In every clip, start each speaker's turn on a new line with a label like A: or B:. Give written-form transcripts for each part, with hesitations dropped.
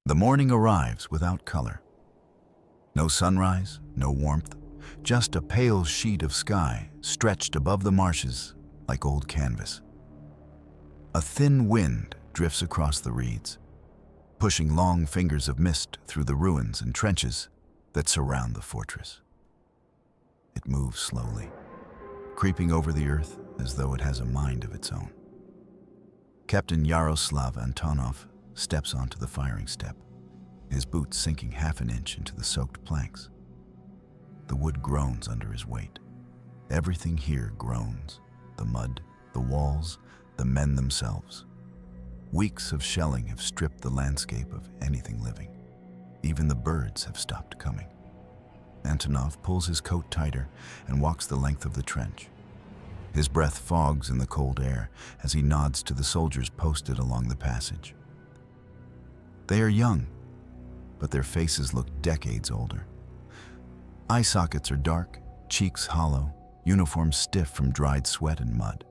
A: The morning arrives without color. No sunrise, no warmth, just a pale sheet of sky stretched above the marshes like old canvas. A thin wind drifts across the reeds, pushing long fingers of mist through the ruins and trenches that surround the fortress. It moves slowly, creeping over the earth as though it has a mind of its own. Captain Yaroslav Antonov steps onto the firing step, his boots sinking half an inch into the soaked planks. The wood groans under his weight. Everything here groans. The mud, the walls, the men themselves. Weeks of shelling have stripped the landscape of anything living. Even the birds have stopped coming. Antonov pulls his coat tighter and walks the length of the trench. His breath fogs in the cold air as he nods to the soldiers posted along the passage. They are young, but their faces look decades older. Eye sockets are dark, cheeks hollow, uniforms stiff from dried sweat and mud.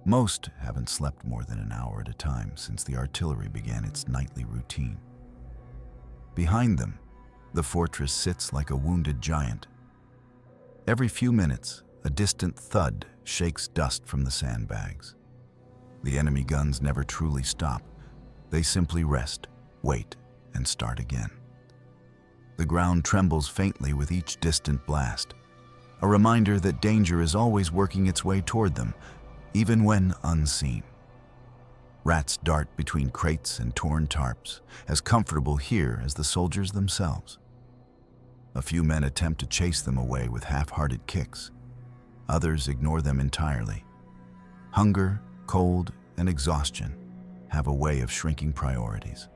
A: Most haven't slept more than an hour at a time since the artillery began its nightly routine. Behind them, the fortress sits like a wounded giant. Every few minutes, a distant thud shakes dust from the sandbags. The enemy guns never truly stop. They simply rest, wait, and start again. The ground trembles faintly with each distant blast, a reminder that danger is always working its way toward them, even when unseen. Rats dart between crates and torn tarps, as comfortable here as the soldiers themselves. A few men attempt to chase them away with half-hearted kicks. Others ignore them entirely. Hunger, cold, and exhaustion have a way of shrinking priorities.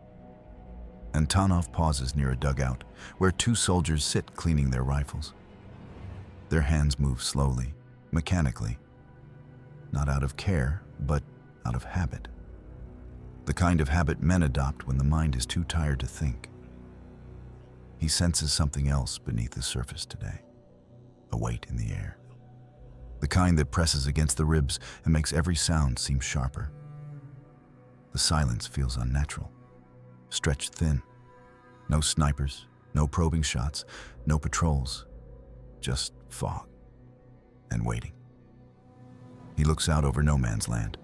A: Antonov pauses near a dugout where two soldiers sit cleaning their rifles. Their hands move slowly, mechanically, not out of care, but out of habit. The kind of habit men adopt when the mind is too tired to think. He senses something else beneath the surface today, a weight in the air. The kind that presses against the ribs and makes every sound seem sharper. The silence feels unnatural, stretched thin. No snipers, no probing shots, no patrols, just fog and waiting. He looks out over no man's land,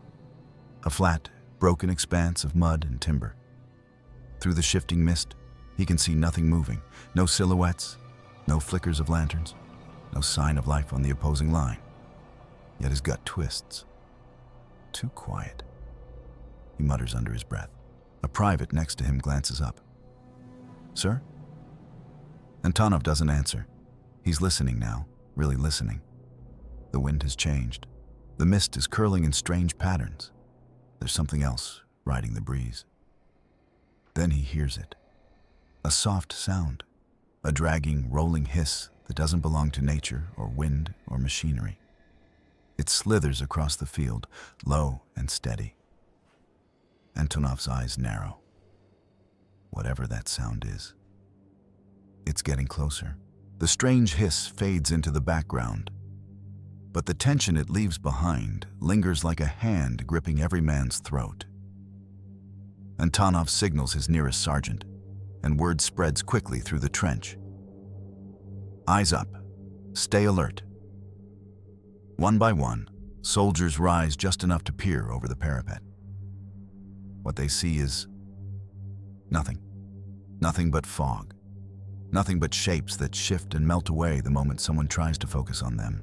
A: a flat, broken expanse of mud and timber. Through the shifting mist, he can see nothing moving, no silhouettes, no flickers of lanterns, no sign of life on the opposing line. Yet his gut twists. Too quiet. He mutters under his breath. A private next to him glances up. "Sir?" Antonov doesn't answer. He's listening now, really listening. The wind has changed. The mist is curling in strange patterns. There's something else riding the breeze. Then he hears it. A soft sound, a dragging, rolling hiss that doesn't belong to nature or wind or machinery. It slithers across the field, low and steady. Antonov's eyes narrow. Whatever that sound is. It's getting closer. The strange hiss fades into the background, but the tension it leaves behind lingers like a hand gripping every man's throat. Antonov signals his nearest sergeant, and word spreads quickly through the trench. Eyes up. Stay alert. One by one, soldiers rise just enough to peer over the parapet. What they see is nothing. Nothing but fog. Nothing but shapes that shift and melt away the moment someone tries to focus on them.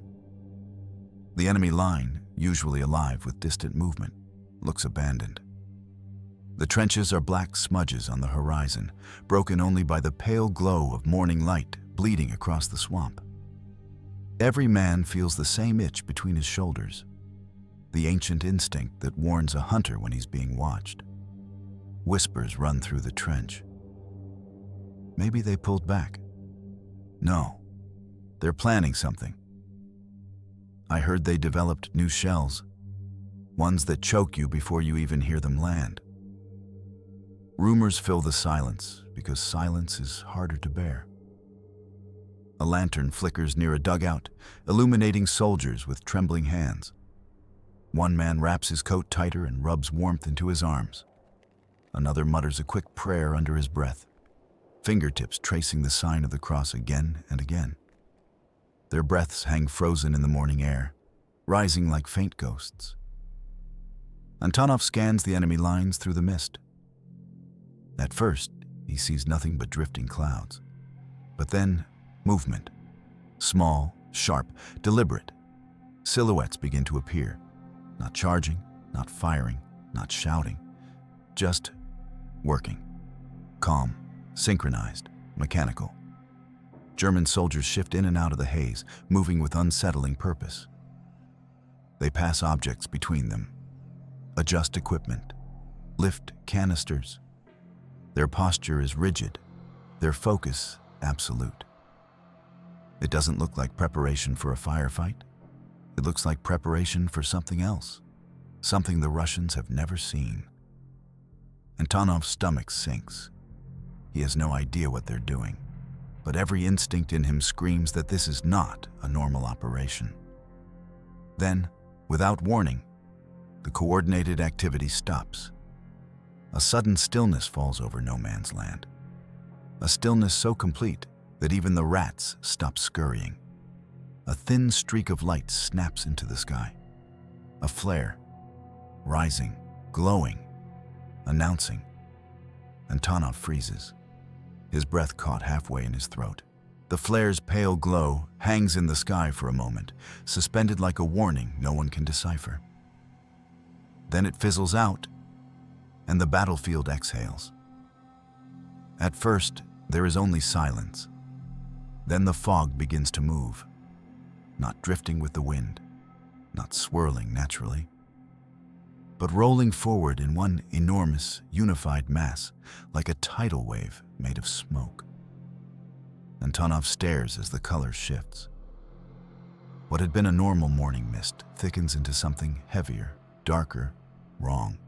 A: The enemy line, usually alive with distant movement, looks abandoned. The trenches are black smudges on the horizon, broken only by the pale glow of morning light bleeding across the swamp. Every man feels the same itch between his shoulders, the ancient instinct that warns a hunter when he's being watched. Whispers run through the trench. Maybe they pulled back. No, they're planning something. I heard they developed new shells, ones that choke you before you even hear them land. Rumors fill the silence because silence is harder to bear. A lantern flickers near a dugout, illuminating soldiers with trembling hands. One man wraps his coat tighter and rubs warmth into his arms. Another mutters a quick prayer under his breath, fingertips tracing the sign of the cross again and again. Their breaths hang frozen in the morning air, rising like faint ghosts. Antonov scans the enemy lines through the mist. At first, he sees nothing but drifting clouds. But then, movement. Small, sharp, deliberate. Silhouettes begin to appear. Not charging, not firing, not shouting. Just working. Calm, synchronized, mechanical. German soldiers shift in and out of the haze, moving with unsettling purpose. They pass objects between them, adjust equipment, lift canisters. Their posture is rigid, their focus absolute. It doesn't look like preparation for a firefight. It looks like preparation for something else, something the Russians have never seen. Antonov's stomach sinks. He has no idea what they're doing, but every instinct in him screams that this is not a normal operation. Then, without warning, the coordinated activity stops. A sudden stillness falls over no man's land. A stillness so complete that even the rats stop scurrying. A thin streak of light snaps into the sky. A flare, rising, glowing, announcing. Antonov freezes, his breath caught halfway in his throat. The flare's pale glow hangs in the sky for a moment, suspended like a warning no one can decipher. Then it fizzles out, and the battlefield exhales. At first, there is only silence. Then the fog begins to move, not drifting with the wind, not swirling naturally, but rolling forward in one enormous, unified mass, like a tidal wave made of smoke. Antonov stares as the color shifts. What had been a normal morning mist thickens into something heavier, darker, wrong.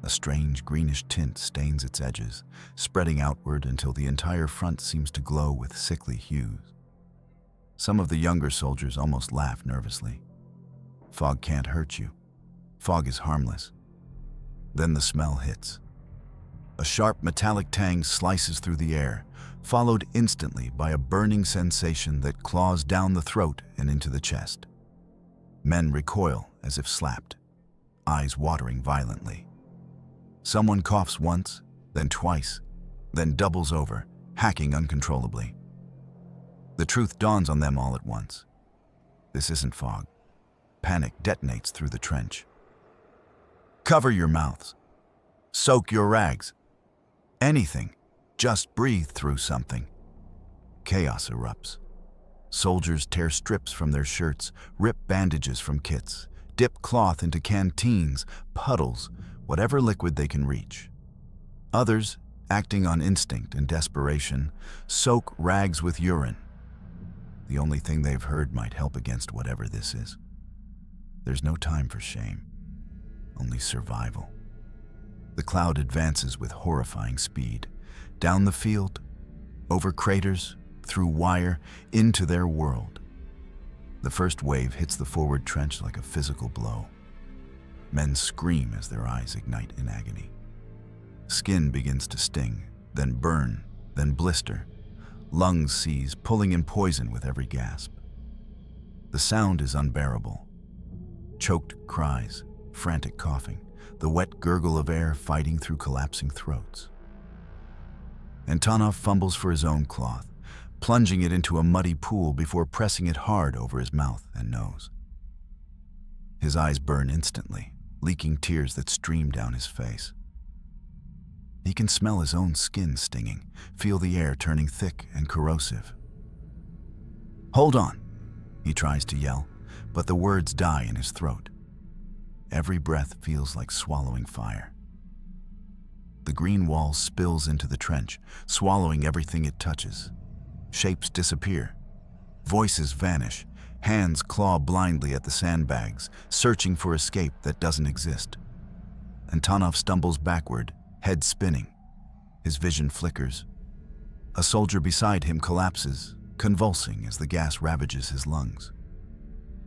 A: A strange greenish tint stains its edges, spreading outward until the entire front seems to glow with sickly hues. Some of the younger soldiers almost laugh nervously. Fog can't hurt you. Fog is harmless. Then the smell hits. A sharp metallic tang slices through the air, followed instantly by a burning sensation that claws down the throat and into the chest. Men recoil as if slapped, eyes watering violently. Someone coughs once, then twice, then doubles over, hacking uncontrollably. The truth dawns on them all at once. This isn't fog. Panic detonates through the trench. Cover your mouths. Soak your rags. Anything. Just breathe through something. Chaos erupts. Soldiers tear strips from their shirts, rip bandages from kits, dip cloth into canteens, puddles, whatever liquid they can reach. Others, acting on instinct and desperation, soak rags with urine. The only thing they've heard might help against whatever this is. There's no time for shame, only survival. The cloud advances with horrifying speed, down the field, over craters, through wire, into their world. The first wave hits the forward trench like a physical blow. Men scream as their eyes ignite in agony. Skin begins to sting, then burn, then blister. Lungs seize, pulling in poison with every gasp. The sound is unbearable. Choked cries, frantic coughing, the wet gurgle of air fighting through collapsing throats. Antonov fumbles for his own cloth, plunging it into a muddy pool before pressing it hard over his mouth and nose. His eyes burn instantly, leaking tears that stream down his face. He can smell his own skin stinging, feel the air turning thick and corrosive. "Hold on," he tries to yell, but the words die in his throat. Every breath feels like swallowing fire. The green wall spills into the trench, swallowing everything it touches. Shapes disappear. Voices vanish. Hands claw blindly at the sandbags, searching for escape that doesn't exist. Antonov stumbles backward, head spinning. His vision flickers. A soldier beside him collapses, convulsing as the gas ravages his lungs.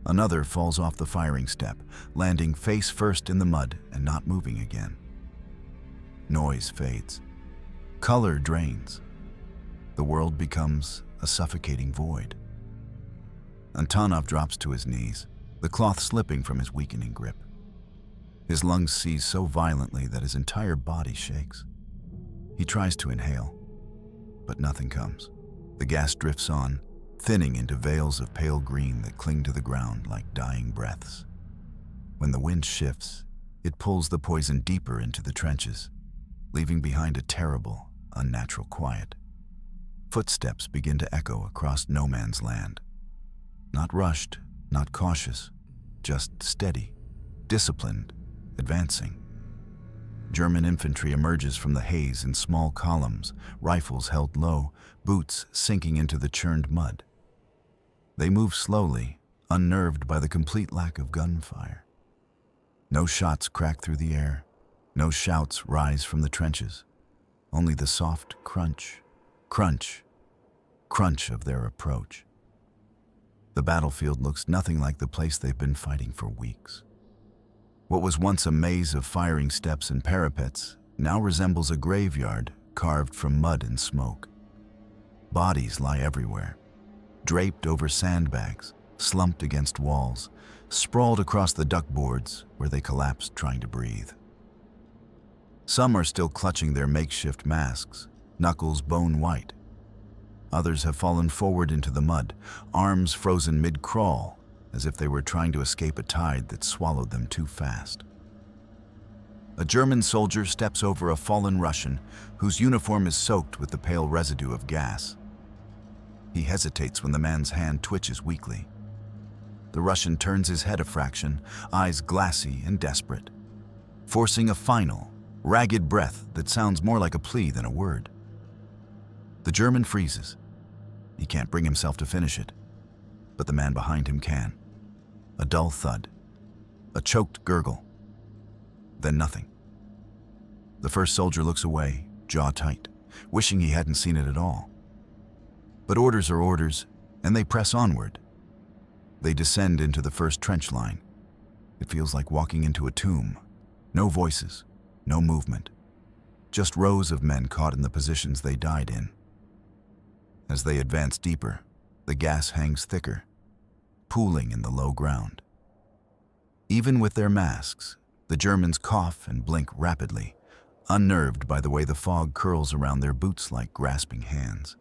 A: Another falls off the firing step, landing face first in the mud and not moving again. Noise fades. Color drains. The world becomes a suffocating void. Antonov drops to his knees, the cloth slipping from his weakening grip. His lungs seize so violently that his entire body shakes. He tries to inhale, but nothing comes. The gas drifts on, thinning into veils of pale green that cling to the ground like dying breaths. When the wind shifts, it pulls the poison deeper into the trenches, leaving behind a terrible, unnatural quiet. Footsteps begin to echo across no man's land. Not rushed, not cautious, just steady, disciplined, advancing. German infantry emerges from the haze in small columns, rifles held low, boots sinking into the churned mud. They move slowly, unnerved by the complete lack of gunfire. No shots crack through the air, no shouts rise from the trenches, only the soft crunch, crunch, crunch of their approach. The battlefield looks nothing like the place they've been fighting for weeks. What was once a maze of firing steps and parapets now resembles a graveyard carved from mud and smoke. Bodies lie everywhere, draped over sandbags, slumped against walls, sprawled across the duckboards where they collapsed trying to breathe. Some are still clutching their makeshift masks, knuckles bone white. Others have fallen forward into the mud, arms frozen mid-crawl, as if they were trying to escape a tide that swallowed them too fast. A German soldier steps over a fallen Russian whose uniform is soaked with the pale residue of gas. He hesitates when the man's hand twitches weakly. The Russian turns his head a fraction, eyes glassy and desperate, forcing a final, ragged breath that sounds more like a plea than a word. The German freezes. He can't bring himself to finish it, but the man behind him can. A dull thud, a choked gurgle, then nothing. The first soldier looks away, jaw tight, wishing he hadn't seen it at all. But orders are orders, and they press onward. They descend into the first trench line. It feels like walking into a tomb. No voices, no movement, just rows of men caught in the positions they died in. As they advance deeper, the gas hangs thicker, pooling in the low ground. Even with their masks, the Germans cough and blink rapidly, unnerved by the way the fog curls around their boots like grasping hands.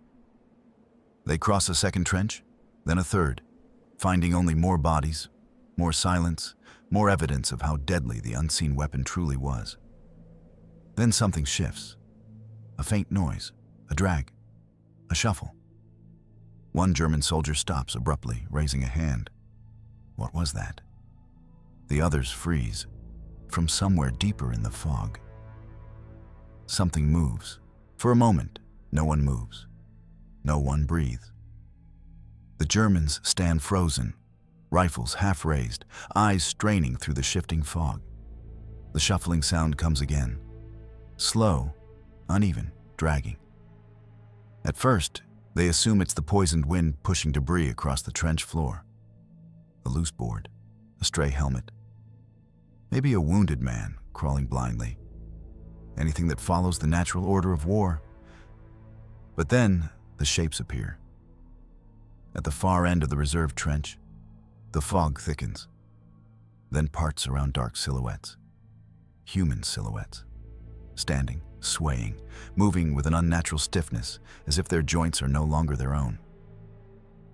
A: They cross a second trench, then a third, finding only more bodies, more silence, more evidence of how deadly the unseen weapon truly was. Then something shifts. A faint noise, a drag, a shuffle. One German soldier stops abruptly, raising a hand. What was that? The others freeze, from somewhere deeper in the fog. Something moves. For a moment, no one moves. No one breathes. The Germans stand frozen, rifles half raised, eyes straining through the shifting fog. The shuffling sound comes again. Slow, uneven, dragging. At first, they assume it's the poisoned wind pushing debris across the trench floor. A loose board, a stray helmet. Maybe a wounded man crawling blindly. Anything that follows the natural order of war. But then, the shapes appear. At the far end of the reserve trench, the fog thickens. Then parts around dark silhouettes. Human silhouettes. Standing, swaying, moving with an unnatural stiffness, as if their joints are no longer their own.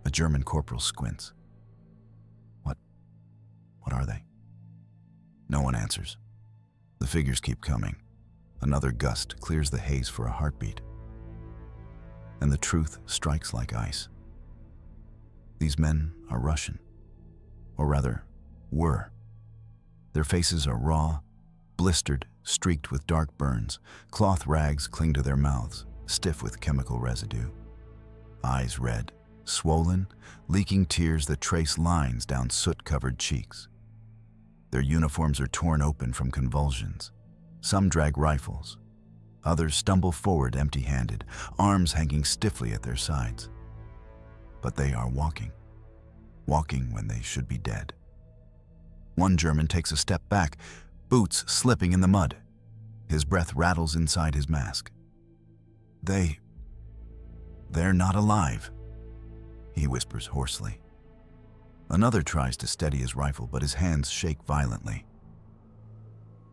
A: A German corporal squints. What are they? No one answers. The figures keep coming. Another gust clears the haze for a heartbeat. And the truth strikes like ice. These men are Russian. Or rather, were. Their faces are raw, blistered, streaked with dark burns. Cloth rags cling to their mouths, stiff with chemical residue. Eyes red, swollen, leaking tears that trace lines down soot-covered cheeks. Their uniforms are torn open from convulsions. Some drag rifles. Others stumble forward empty-handed, arms hanging stiffly at their sides. But they are walking when they should be dead. One German takes a step back, boots slipping in the mud. His breath rattles inside his mask. They're not alive, he whispers hoarsely. Another tries to steady his rifle, but his hands shake violently.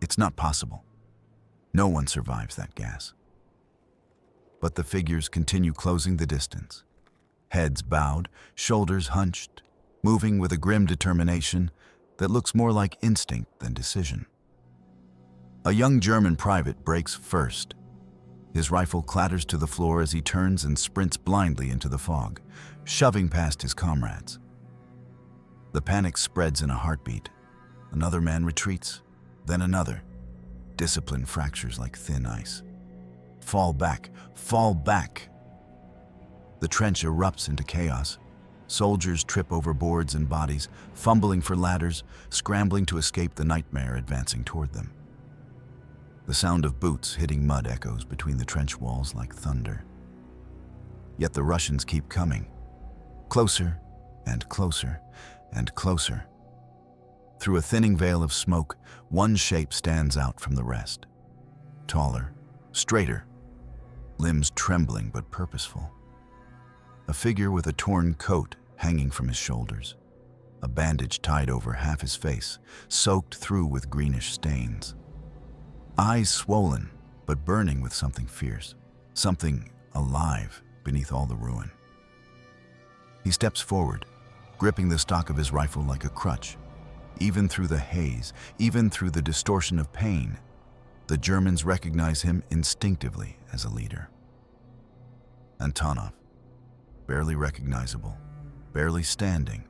A: It's not possible. No one survives that gas. But the figures continue closing the distance. Heads bowed, shoulders hunched, moving with a grim determination that looks more like instinct than decision. A young German private breaks first. His rifle clatters to the floor as he turns and sprints blindly into the fog, shoving past his comrades. The panic spreads in a heartbeat. Another man retreats, then another. Discipline fractures like thin ice. Fall back, fall back. The trench erupts into chaos. Soldiers trip over boards and bodies, fumbling for ladders, scrambling to escape the nightmare advancing toward them. The sound of boots hitting mud echoes between the trench walls like thunder. Yet the Russians keep coming. Closer and closer and closer. Through a thinning veil of smoke, one shape stands out from the rest. Taller, straighter, limbs trembling but purposeful. A figure with a torn coat hanging from his shoulders, a bandage tied over half his face, soaked through with greenish stains. Eyes swollen, but burning with something fierce, something alive beneath all the ruin. He steps forward, gripping the stock of his rifle like a crutch. Even through the haze, even through the distortion of pain, the Germans recognize him instinctively as a leader. Antonov, barely recognizable, barely standing,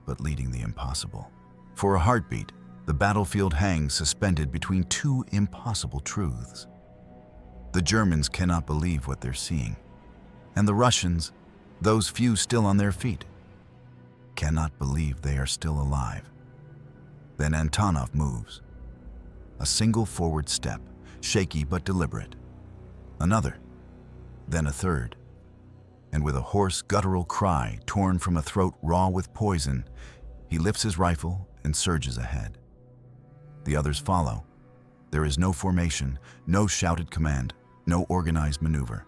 A: but leading the impossible. For a heartbeat, the battlefield hangs suspended between two impossible truths. The Germans cannot believe what they're seeing, and the Russians, those few still on their feet, cannot believe they are still alive. Then Antonov moves. A single forward step, shaky but deliberate. Another, then a third. And with a hoarse, guttural cry torn from a throat raw with poison, he lifts his rifle and surges ahead. The others follow. There is no formation, no shouted command, no organized maneuver.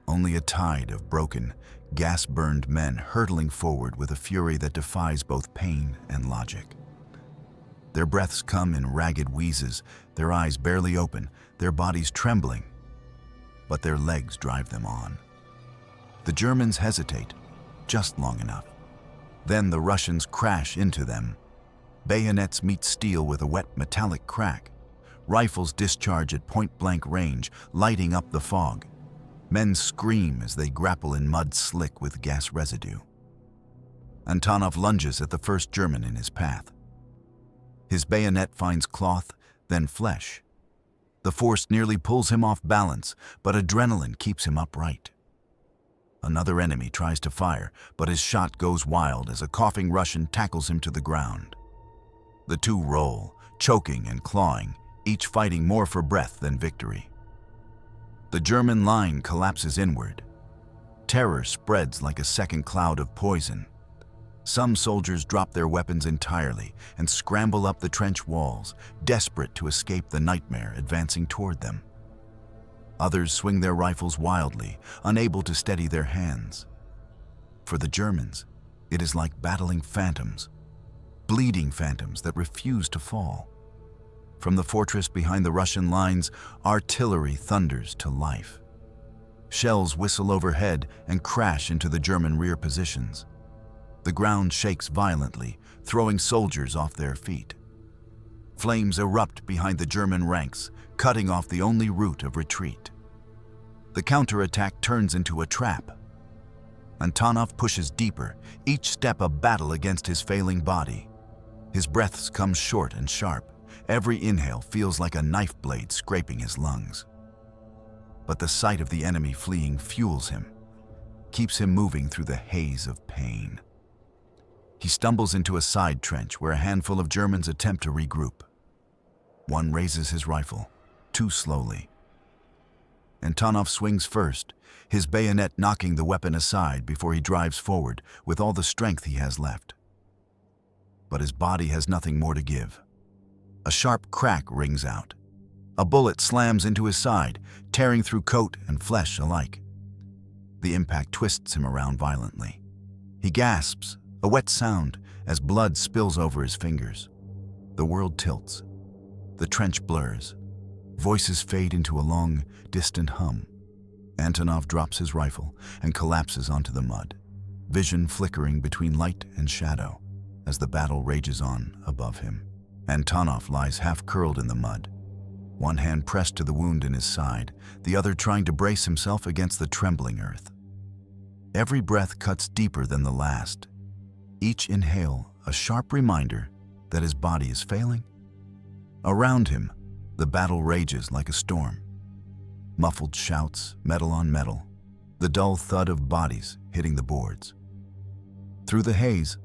A: Only a tide of broken, gas-burned men hurtling forward with a fury that defies both pain and logic. Their breaths come in ragged wheezes, their eyes barely open, their bodies trembling, but their legs drive them on. The Germans hesitate, just long enough. Then the Russians crash into them. Bayonets meet steel with a wet metallic crack. Rifles discharge at point-blank range, lighting up the fog. Men scream as they grapple in mud slick with gas residue. Antonov lunges at the first German in his path. His bayonet finds cloth, then flesh. The force nearly pulls him off balance, but adrenaline keeps him upright. Another enemy tries to fire, but his shot goes wild as a coughing Russian tackles him to the ground. The two roll, choking and clawing, each fighting more for breath than victory. The German line collapses inward. Terror spreads like a second cloud of poison. Some soldiers drop their weapons entirely and scramble up the trench walls, desperate to escape the nightmare advancing toward them. Others swing their rifles wildly, unable to steady their hands. For the Germans, it is like battling phantoms, bleeding phantoms that refuse to fall. From the fortress behind the Russian lines, artillery thunders to life. Shells whistle overhead and crash into the German rear positions. The ground shakes violently, throwing soldiers off their feet. Flames erupt behind the German ranks, cutting off the only route of retreat. The counterattack turns into a trap. Antonov pushes deeper, each step a battle against his failing body. His breaths come short and sharp. Every inhale feels like a knife blade scraping his lungs. But the sight of the enemy fleeing fuels him, keeps him moving through the haze of pain. He stumbles into a side trench where a handful of Germans attempt to regroup. One raises his rifle, too slowly. Antonov swings first, his bayonet knocking the weapon aside before he drives forward with all the strength he has left. But his body has nothing more to give. A sharp crack rings out. A bullet slams into his side, tearing through coat and flesh alike. The impact twists him around violently. He gasps, a wet sound, as blood spills over his fingers. The world tilts. The trench blurs. Voices fade into a long, distant hum. Antonov drops his rifle and collapses onto the mud, vision flickering between light and shadow as the battle rages on above him. Antonov lies half-curled in the mud, one hand pressed to the wound in his side, the other trying to brace himself against the trembling earth. Every breath cuts deeper than the last, each inhale a sharp reminder that his body is failing. Around him, the battle rages like a storm. Muffled shouts, metal on metal, the dull thud of bodies hitting the boards. Through the haze,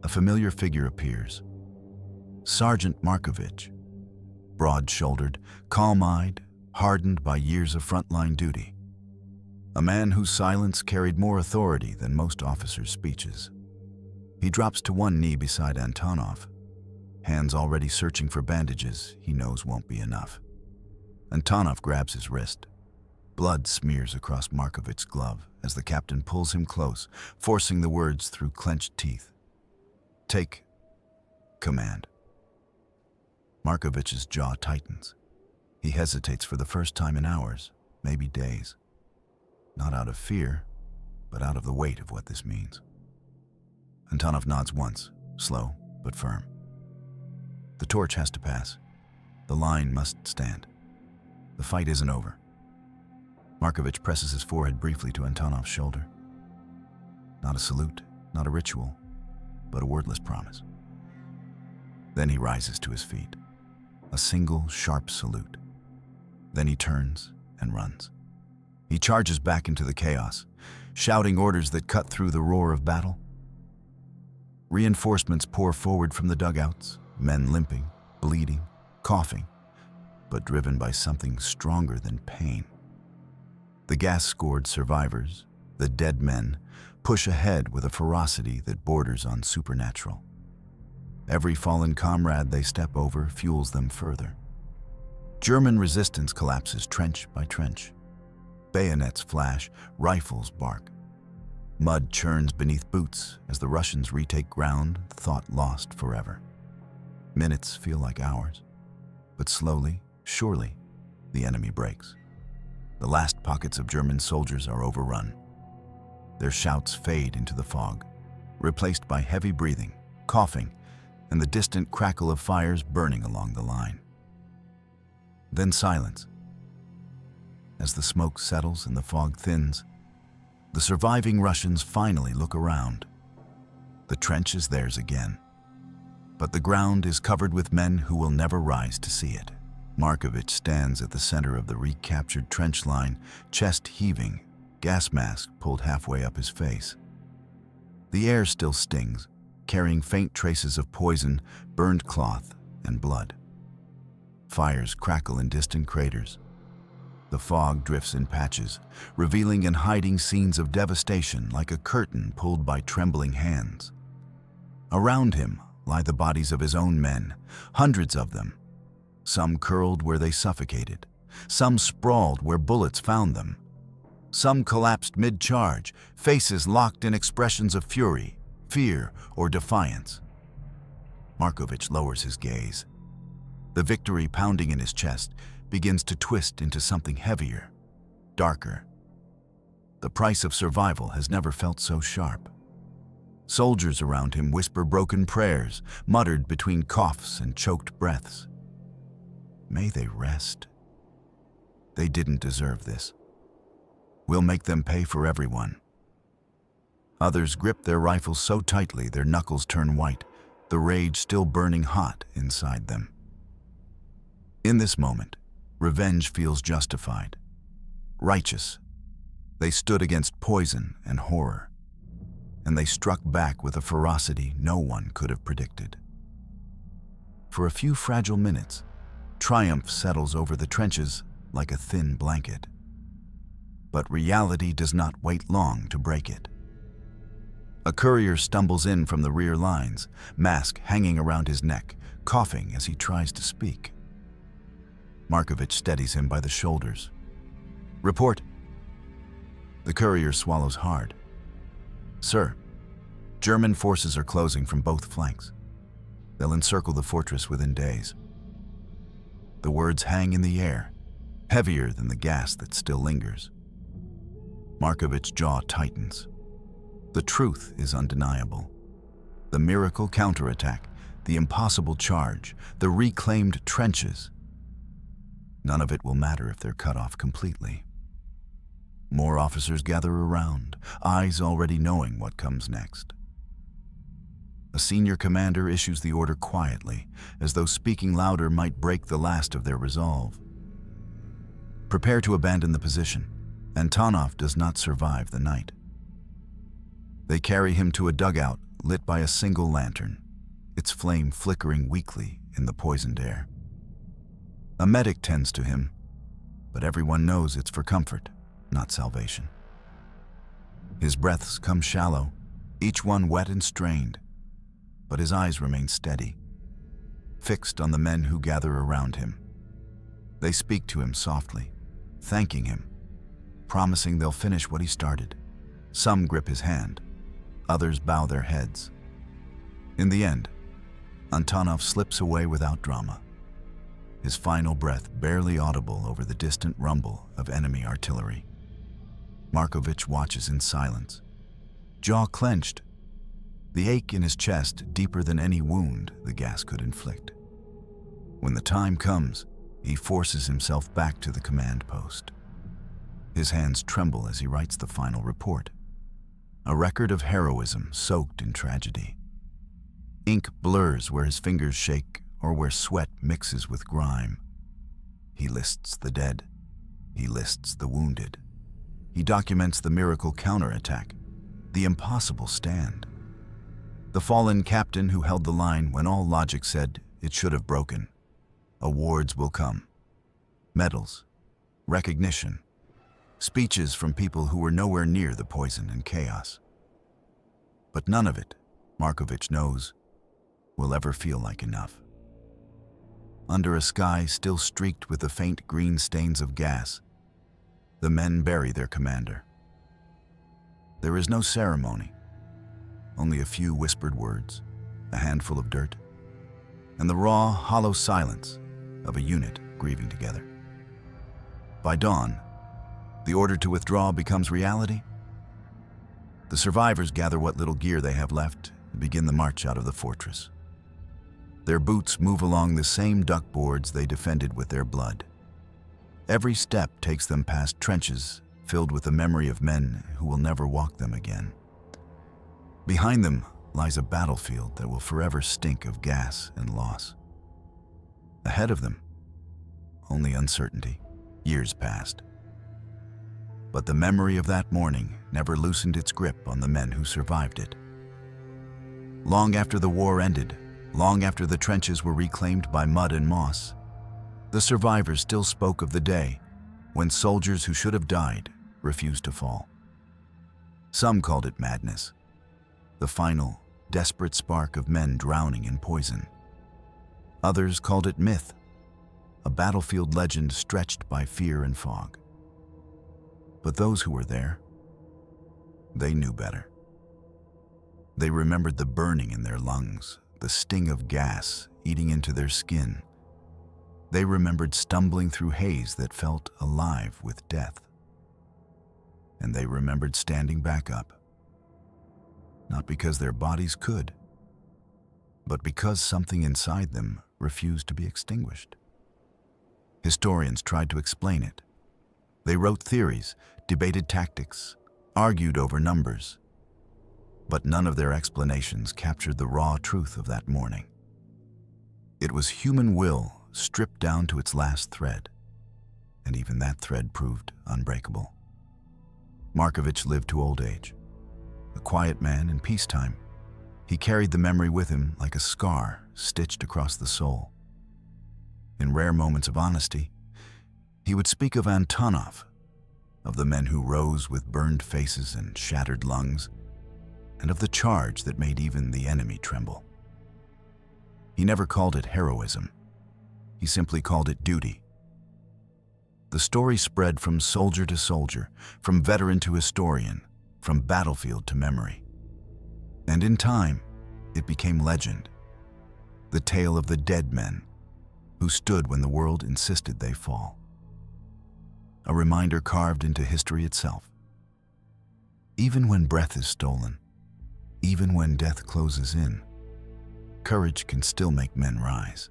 A: a familiar figure appears. Sergeant Markovich, broad-shouldered, calm-eyed, hardened by years of frontline duty. A man whose silence carried more authority than most officers' speeches. He drops to one knee beside Antonov, hands already searching for bandages he knows won't be enough. Antonov grabs his wrist. Blood smears across Markovich's glove as the captain pulls him close, forcing the words through clenched teeth. "Take command." Markovich's jaw tightens. He hesitates for the first time in hours, maybe days. Not out of fear, but out of the weight of what this means. Antonov nods once, slow but firm. The torch has to pass. The line must stand. The fight isn't over. Markovich presses his forehead briefly to Antonov's shoulder. Not a salute, not a ritual, but a wordless promise. Then he rises to his feet. A single, sharp salute. Then he turns and runs. He charges back into the chaos, shouting orders that cut through the roar of battle. Reinforcements pour forward from the dugouts, men limping, bleeding, coughing, but driven by something stronger than pain. The gas-scored survivors, the dead men, push ahead with a ferocity that borders on supernatural. Every fallen comrade they step over fuels them further. German resistance collapses trench by trench. Bayonets flash, rifles bark. Mud churns beneath boots as the Russians retake ground thought lost forever. Minutes feel like hours, but slowly, surely, the enemy breaks. The last pockets of German soldiers are overrun. Their shouts fade into the fog, replaced by heavy breathing, coughing, and the distant crackle of fires burning along the line. Then silence. As the smoke settles and the fog thins, the surviving Russians finally look around. The trench is theirs again, but the ground is covered with men who will never rise to see it. Markovich stands at the center of the recaptured trench line, chest heaving, gas mask pulled halfway up his face. The air still stings, carrying faint traces of poison, burned cloth, and blood. Fires crackle in distant craters. The fog drifts in patches, revealing and hiding scenes of devastation like a curtain pulled by trembling hands. Around him lie the bodies of his own men, hundreds of them. Some curled where they suffocated, some sprawled where bullets found them. Some collapsed mid-charge, faces locked in expressions of fury, fear, or defiance. Markovich lowers his gaze. The victory pounding in his chest begins to twist into something heavier, darker. The price of survival has never felt so sharp. Soldiers around him whisper broken prayers, muttered between coughs and choked breaths. May they rest. They didn't deserve this. We'll make them pay for everyone. Others grip their rifles so tightly their knuckles turn white, the rage still burning hot inside them. In this moment, revenge feels justified, righteous. They stood against poison and horror, and they struck back with a ferocity no one could have predicted. For a few fragile minutes, triumph settles over the trenches like a thin blanket. But reality does not wait long to break it. A courier stumbles in from the rear lines, mask hanging around his neck, coughing as he tries to speak. Markovich steadies him by the shoulders. "Report." The courier swallows hard. "Sir, German forces are closing from both flanks. They'll encircle the fortress within days." The words hang in the air, heavier than the gas that still lingers. Markovich's jaw tightens. The truth is undeniable. The miracle counterattack, the impossible charge, the reclaimed trenches. None of it will matter if they're cut off completely. More officers gather around, eyes already knowing what comes next. A senior commander issues the order quietly, as though speaking louder might break the last of their resolve. Prepare to abandon the position. Antonov does not survive the night. They carry him to a dugout lit by a single lantern, its flame flickering weakly in the poisoned air. A medic tends to him, but everyone knows it's for comfort, not salvation. His breaths come shallow, each one wet and strained, but his eyes remain steady, fixed on the men who gather around him. They speak to him softly, thanking him, promising they'll finish what he started. Some grip his hand, others bow their heads. In the end, Antonov slips away without drama, his final breath barely audible over the distant rumble of enemy artillery. Markovich watches in silence, jaw clenched, the ache in his chest deeper than any wound the gas could inflict. When the time comes, he forces himself back to the command post. His hands tremble as he writes the final report, a record of heroism soaked in tragedy. Ink blurs where his fingers shake or where sweat mixes with grime. He lists the dead. He lists the wounded. He documents the miracle counterattack, the impossible stand. The fallen captain who held the line when all logic said it should have broken. Awards will come. Medals, recognition, speeches from people who were nowhere near the poison and chaos. But none of it, Markovich knows, will ever feel like enough. Under a sky still streaked with the faint green stains of gas, the men bury their commander. There is no ceremony, only a few whispered words, a handful of dirt, and the raw, hollow silence of a unit grieving together. By dawn, the order to withdraw becomes reality. The survivors gather what little gear they have left and begin the march out of the fortress. Their boots move along the same duckboards they defended with their blood. Every step takes them past trenches filled with the memory of men who will never walk them again. Behind them lies a battlefield that will forever stink of gas and loss. Ahead of them, only uncertainty, years past. But the memory of that morning never loosened its grip on the men who survived it. Long after the war ended, long after the trenches were reclaimed by mud and moss, the survivors still spoke of the day when soldiers who should have died refused to fall. Some called it madness, the final, desperate spark of men drowning in poison. Others called it myth, a battlefield legend stretched by fear and fog. But those who were there, they knew better. They remembered the burning in their lungs, the sting of gas eating into their skin. They remembered stumbling through haze that felt alive with death. And they remembered standing back up, not because their bodies could, but because something inside them refused to be extinguished. Historians tried to explain it. They wrote theories, debated tactics, argued over numbers. But none of their explanations captured the raw truth of that morning. It was human will stripped down to its last thread, and even that thread proved unbreakable. Markovich lived to old age. A quiet man in peacetime, he carried the memory with him like a scar stitched across the soul. In rare moments of honesty, he would speak of Antonov, of the men who rose with burned faces and shattered lungs, and of the charge that made even the enemy tremble. He never called it heroism. He simply called it duty, The story spread from soldier to soldier, from veteran to historian, from battlefield to memory. And in time, it became legend. The tale of the dead men who stood when the world insisted they fall. A reminder carved into history itself. Even when breath is stolen, even when death closes in, courage can still make men rise.